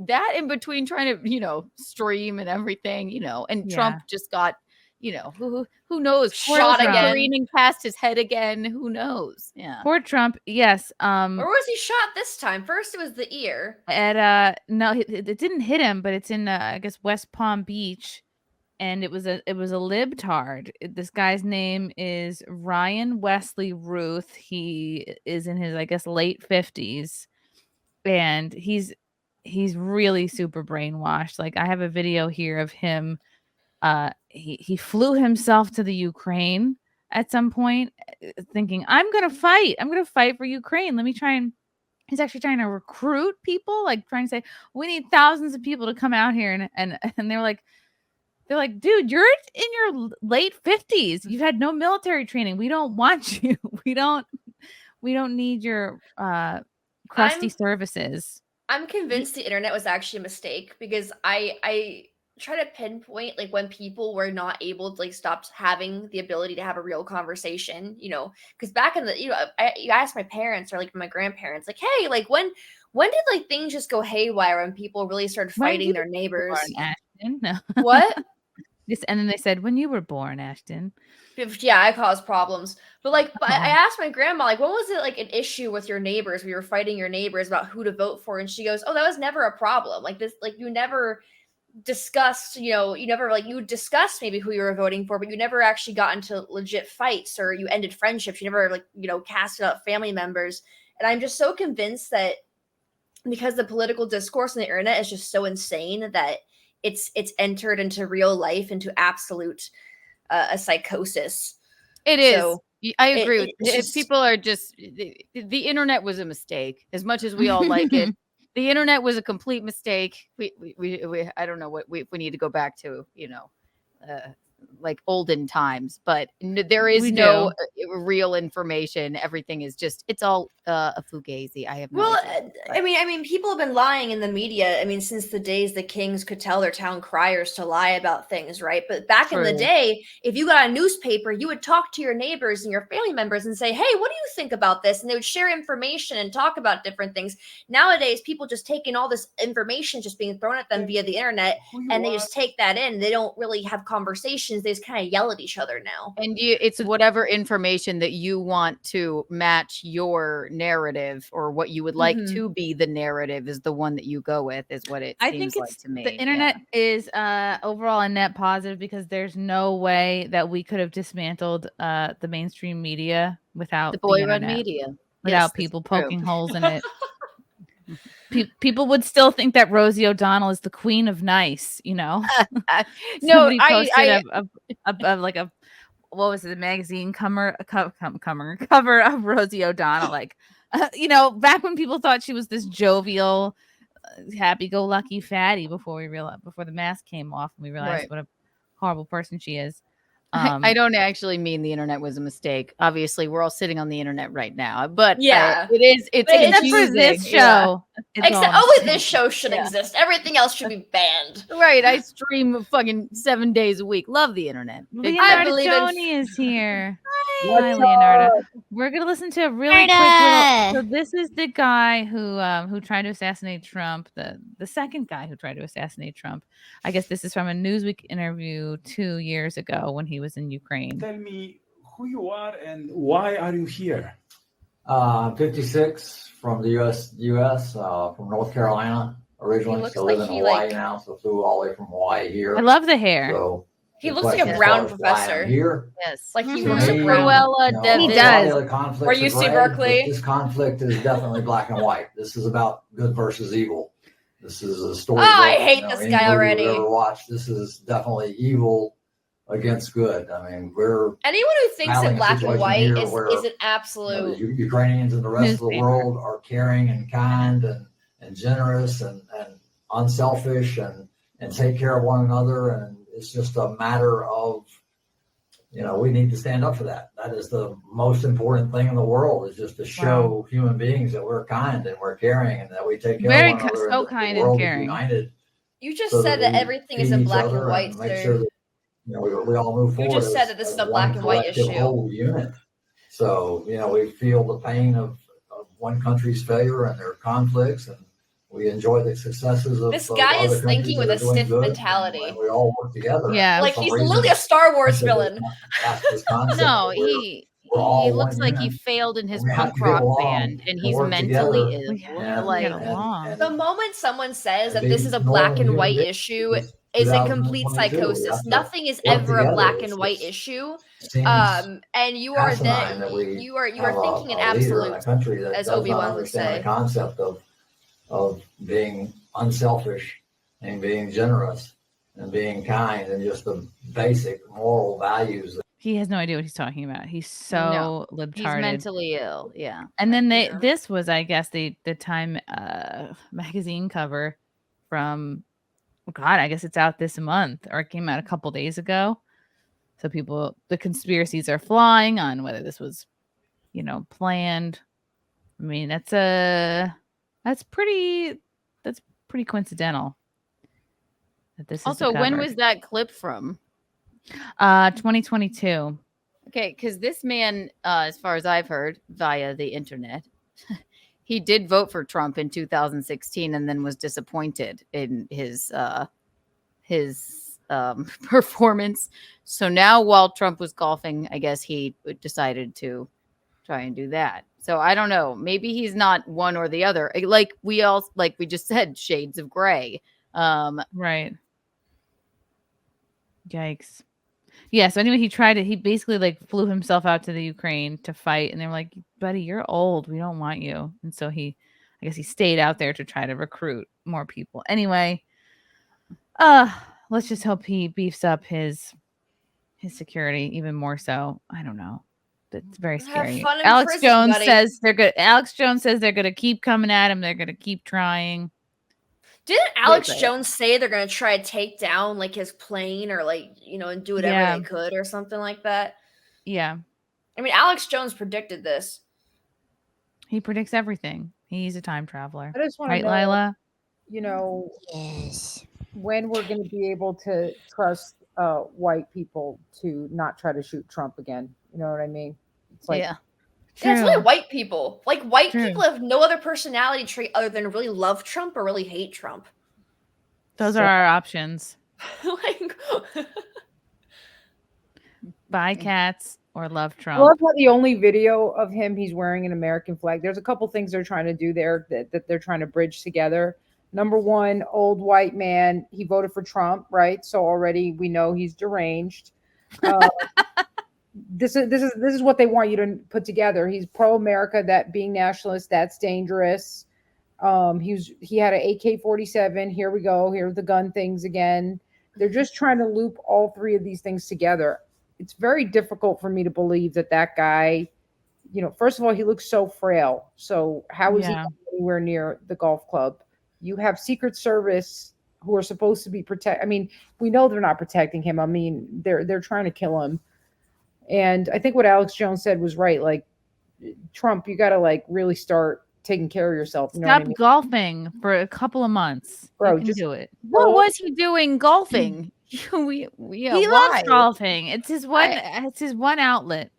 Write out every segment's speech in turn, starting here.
that in between trying to, stream and everything, and Trump just got, who knows, shot again, careening past his head again. Who knows? Yeah. Poor Trump. Yes. Where was he shot this time? First, it was the ear. No, it didn't hit him, but it's in I guess West Palm Beach, and it was a libtard. This guy's name is Ryan Wesley Ruth. He is in his, I guess, late 50s, and he's really super brainwashed. Like, I have a video here of him. He flew himself to the Ukraine at some point, thinking, I'm gonna fight for Ukraine. Let me try and he's actually trying to recruit people, like trying to say, we need thousands of people to come out here, and they're like, dude, you're in your late 50s. You've had no military training. We don't want you. We don't need your crusty services. I'm convinced the internet was actually a mistake, because I try to pinpoint like when people were not able to stopped having the ability to have a real conversation, because back in the, I asked my parents or my grandparents, like, hey, like when did things just go haywire when people really started fighting their neighbors? Ashton? No. What? And then they said, when you were born, Ashton. Yeah, I caused problems. But I asked my grandma, when was it an issue with your neighbors? We were fighting your neighbors about who to vote for, and she goes, oh, that was never a problem. You never discussed, you discussed maybe who you were voting for, but you never actually got into legit fights, or you ended friendships. You never casted out family members. And I'm just so convinced that because the political discourse on the internet is just so insane that it's entered into real life, into absolute a psychosis. It is. So I agree. People are just, the internet was a mistake, as much as we all like it. The internet was a complete mistake. We I don't know what we need to go back to, olden times, but there is no real information. Everything is just, it's all a fugazi. I have no idea. I mean, people have been lying in the media. I mean, since the days the kings could tell their town criers to lie about things, right? But back in the day, if you got a newspaper, you would talk to your neighbors and your family members and say, hey, what do you think about this? And they would share information and talk about different things. Nowadays, people just taking all this information just being thrown at them via the internet, and they just take that in. They don't really have conversations. They just kind of yell at each other now. And it's whatever information that you want to match your narrative, or what you would like to be the narrative, is the one that you go with, is what it seems like to me. The internet is overall a net positive, because there's no way that we could have dismantled the mainstream media without the boy run media, without people poking holes in it. People would still think that Rosie O'Donnell is the queen of nice, No, I what was it, a magazine cover of Rosie O'Donnell, back when people thought she was this jovial, happy-go-lucky fatty before the mask came off, and we realized what a horrible person she is. I don't actually mean the internet was a mistake. Obviously, we're all sitting on the internet right now, but yeah, it's except for this show. Except only this show should exist. Everything else should be banned. Right? I stream fucking 7 days a week. Love the internet. Leonarda Jonie is here. Hi, Leonarda. We're gonna listen to a really quick. So this is the guy who tried to assassinate Trump. The second guy who tried to assassinate Trump. I guess this is from a Newsweek interview 2 years ago when he was in Ukraine. Tell me who you are and why are you here? I'm 56, from the U.S. From North Carolina originally. So live in Hawaii now. So flew all the way from Hawaii here. I love the hair. So he looks like a brown professor. Here, yes, like he looks a Cruella. He does. Where you see Berkeley. This conflict is definitely black and white. This is about good versus evil. This is a story. I hate this guy already. Ever watched? This is definitely evil against good. I mean, anyone who thinks that black and white is an absolute. Ukrainians and the rest of the world are caring and kind and generous and unselfish and take care of one another, and it's just a matter of, we need to stand up for that. That is the most important thing in the world, is just to show human beings that we're kind and we're caring and that we take care of one another. So kind and caring. United. You just said that everything is in black and white. Make sure that we all move forward. You just said that this is a black and white issue. Whole unit. So we feel the pain of one country's failure and their conflicts, and we enjoy the successes of This guy other is countries thinking that with are a doing Sith good, mentality. and we all work together. Yeah. Like, For he's some reason, literally a Star Wars this villain. concept No, that he all looks one like he unit, failed in his and we have punk to get rock along band, and and he's work mentally together. ill. We have And- to Like, get along. The moment someone says that and this being is a black normal and white human issue beings is a 2022. complete We have psychosis. to Nothing is work ever a together. black It's and white just- issue. Seems And you are asinine then that we you are have thinking in a leader in a absolutes, country that as does Obi-Wan not would understand say. the concept of being unselfish and being generous and being kind and just the basic moral values. He has no idea what he's talking about. He's so No, libtarded. he's mentally ill. Yeah. And then Yeah. this was, I guess, the Time magazine cover from, God, I guess it's out this month, or it came out a couple days ago. So the conspiracies are flying on whether this was, planned. I mean, that's pretty coincidental. That this is Also, the when cover. was that clip from? 2022. Okay, because this man, as far as I've heard via the internet, he did vote for Trump in 2016 and then was disappointed in his performance. So now, while Trump was golfing, I guess he decided to try and do that. So I don't know. Maybe he's not one or the other. Like we just said, shades of gray. Right. Yikes. Yeah, so anyway, he basically flew himself out to the Ukraine to fight, and they were like, buddy, you're old. We don't want you. And so I guess he stayed out there to try to recruit more people. Anyway, let's just hope he beefs up his security even more so. I don't know. It's very scary. fun in Alex prison, Jones buddy. says they're good. Alex Jones says they're gonna keep coming at him. They're gonna keep trying. Didn't Alex Wait. Jones say they're gonna try to take down his plane or and do whatever Yeah. they could or something like that? Yeah. I mean, Alex Jones predicted this. He predicts everything. He's a time traveler. I just want Right, to know, Lila? when we're going to be able to trust white people to not try to shoot Trump again. You know what I mean? It's like, Yeah. Yeah, it's True. really white people. White True. people have no other personality trait other than really love Trump or really hate Trump. Those are our options. Like, Buy cats or love I Trump. love how the only video of him, he's wearing an American flag. There's a couple things they're trying to do there that they're trying to bridge together. Number one, old white man, he voted for Trump, right? So already we know he's deranged. This is what they want you to put together. He's pro-America, that being nationalist, that's dangerous. He had an AK-47. Here we go. Here's the gun things again. They're just trying to loop all three of these things together. It's very difficult for me to believe that guy, first of all, he looks so frail. So how is he anywhere near the golf club? You have Secret Service who are supposed to be I mean, we know they're not protecting him. I mean, they're trying to kill him. And I think what Alex Jones said was right. Like, Trump, you got to really start taking care of yourself. You know Stop what I mean? golfing for a couple of months. Bro, You can just- do it. What was he doing golfing? He why? loves golfing. It's his one outlet.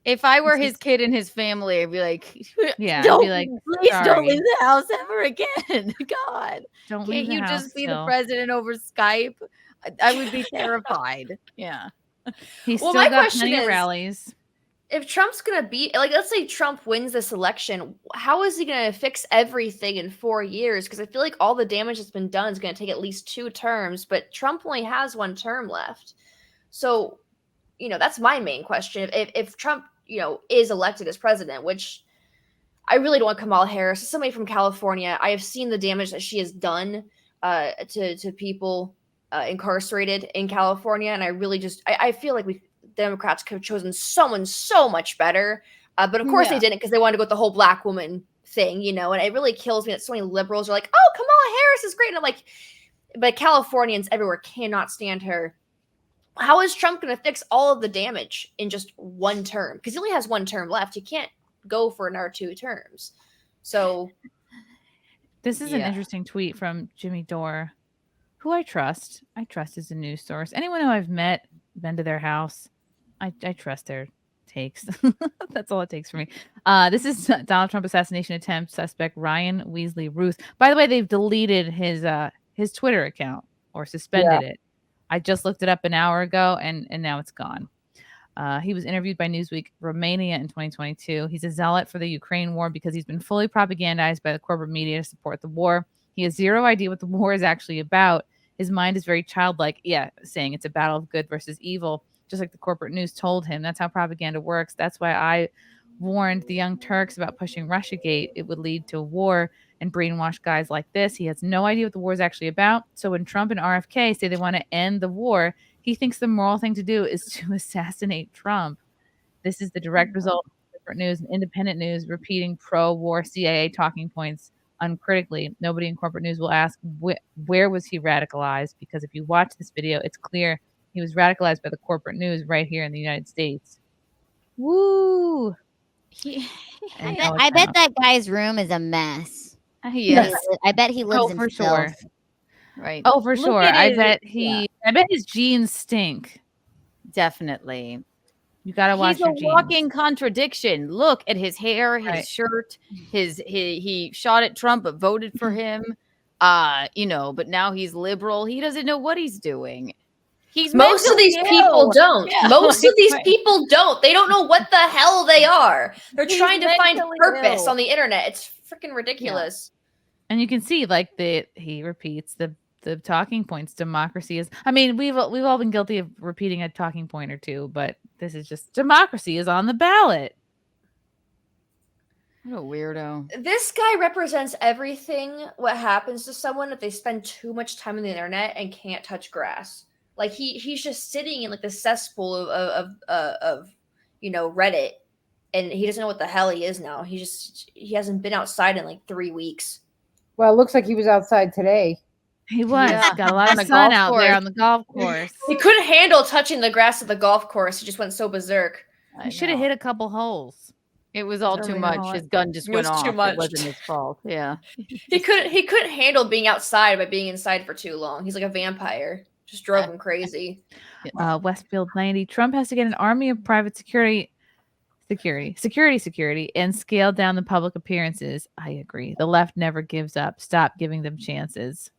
If I were This his is- kid and his family, I'd be like, Yeah, I'd don't, be like, please don't sorry. leave the house ever again. God, Don't leave can't the you house just be the still. president over Skype? I would be terrified. Yeah. He's Well, still my got question plenty of is- rallies. if Trump's gonna be let's say Trump wins this election, how is he gonna fix everything in 4 years? Because I feel like all the damage that's been done is gonna take at least 2 terms, but Trump only has 1 term left. So, that's my main question. If Trump, is elected as president, which I really don't want Kamala Harris. As somebody from California, I have seen the damage that she has done to people incarcerated in California, and I really I feel like Democrats could have chosen someone so much better. But of course they didn't, because they wanted to go with the whole black woman thing, and it really kills me that so many liberals are like, oh, Kamala Harris is great. And I'm like, but Californians everywhere cannot stand her. How is Trump going to fix all of the damage in just 1 term? Because he only has 1 term left. You can't go for another 2 terms. So This is an Yeah. interesting tweet from Jimmy Dore, who I trust. I trust as a news source. Anyone who I've met, been to their house, I trust their takes. That's all it takes for me. This is Donald Trump assassination attempt suspect Ryan Weasley Ruth. By the way, they've deleted his Twitter account or suspended it. I just looked it up an hour ago, and now it's gone. He was interviewed by Newsweek Romania in 2022. He's a zealot for the Ukraine war because he's been fully propagandized by the corporate media to support the war. He has zero idea what the war is actually about. His mind is very childlike, saying it's a battle of good versus evil, just like the corporate news told him. That's how propaganda works. That's why I warned the Young Turks about pushing Russiagate. It would lead to a war and brainwash guys like this. He has no idea what the war is actually about. So when Trump and RFK say they want to end the war, he thinks the moral thing to do is to assassinate Trump. This is the direct result of corporate news and independent news repeating pro-war CIA talking points uncritically. Nobody in corporate news will ask where was he radicalized, because if you watch this video, it's clear he was radicalized by the corporate news right here in the United States. Woo! I bet that guy's room is a mess. Yes. I bet he lives in for filth. sure. Right. Oh, for Look sure. at I his- bet his jeans stink. Definitely. You gotta watch He's your a jeans. walking contradiction. Look at his hair, his Right. shirt, he shot at Trump but voted for him. But now he's liberal. He doesn't know what he's doing. He's Most of these mentally people ill. don't. Yeah, Most of these right. people don't. They don't know what the hell they are. They're He's trying to find mentally purpose ill. on the internet. It's freaking ridiculous. And you can see like he repeats the talking points. Democracy is, I mean, we've all been guilty of repeating a talking point or two, but this is just democracy is on the ballot. What a weirdo. This guy represents everything what happens to someone if they spend too much time on the internet and can't touch grass. Like he's just sitting in like the cesspool of Reddit, and he doesn't know what the hell he is now. He hasn't been outside in like 3 weeks. Well, it looks like he was outside today. He was got a lot On of a sun golf out there course. on the golf course. He couldn't handle touching the grass of the golf course. He just went so berserk. He should have hit a couple holes. It was all It's too really much. hard. His gun just It went was off. too much. It wasn't his fault. Yeah. He couldn't handle being outside by being inside for too long. He's like a vampire. Just drove him crazy. Westfield 90. Trump has to get an army of private security, and scale down the public appearances. I agree. The left never gives up. Stop giving them chances.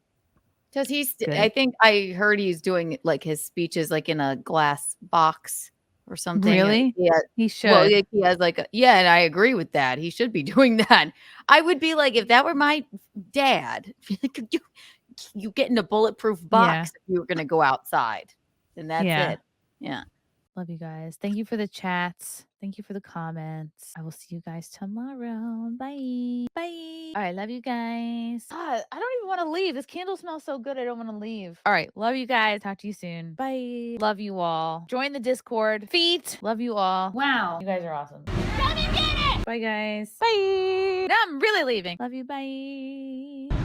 Because Good. I think I heard he's doing like his speeches like in a glass box or something. Really? Yeah. He should. Well, he has and I agree with that. He should be doing that. I would be like, if that were my dad, you get in a bulletproof box if you were going to go outside. And that's it. Yeah. Love you guys. Thank you for the chats. Thank you for the comments. I will see you guys tomorrow. Bye. Bye. All right. Love you guys. God, I don't even want to leave. This candle smells so good. I don't want to leave. All right. Love you guys. Talk to you soon. Bye. Love you all. Join the Discord. Feet. Love you all. Wow. You guys are awesome. Bye, guys. Bye. Now I'm really leaving. Love you. Bye.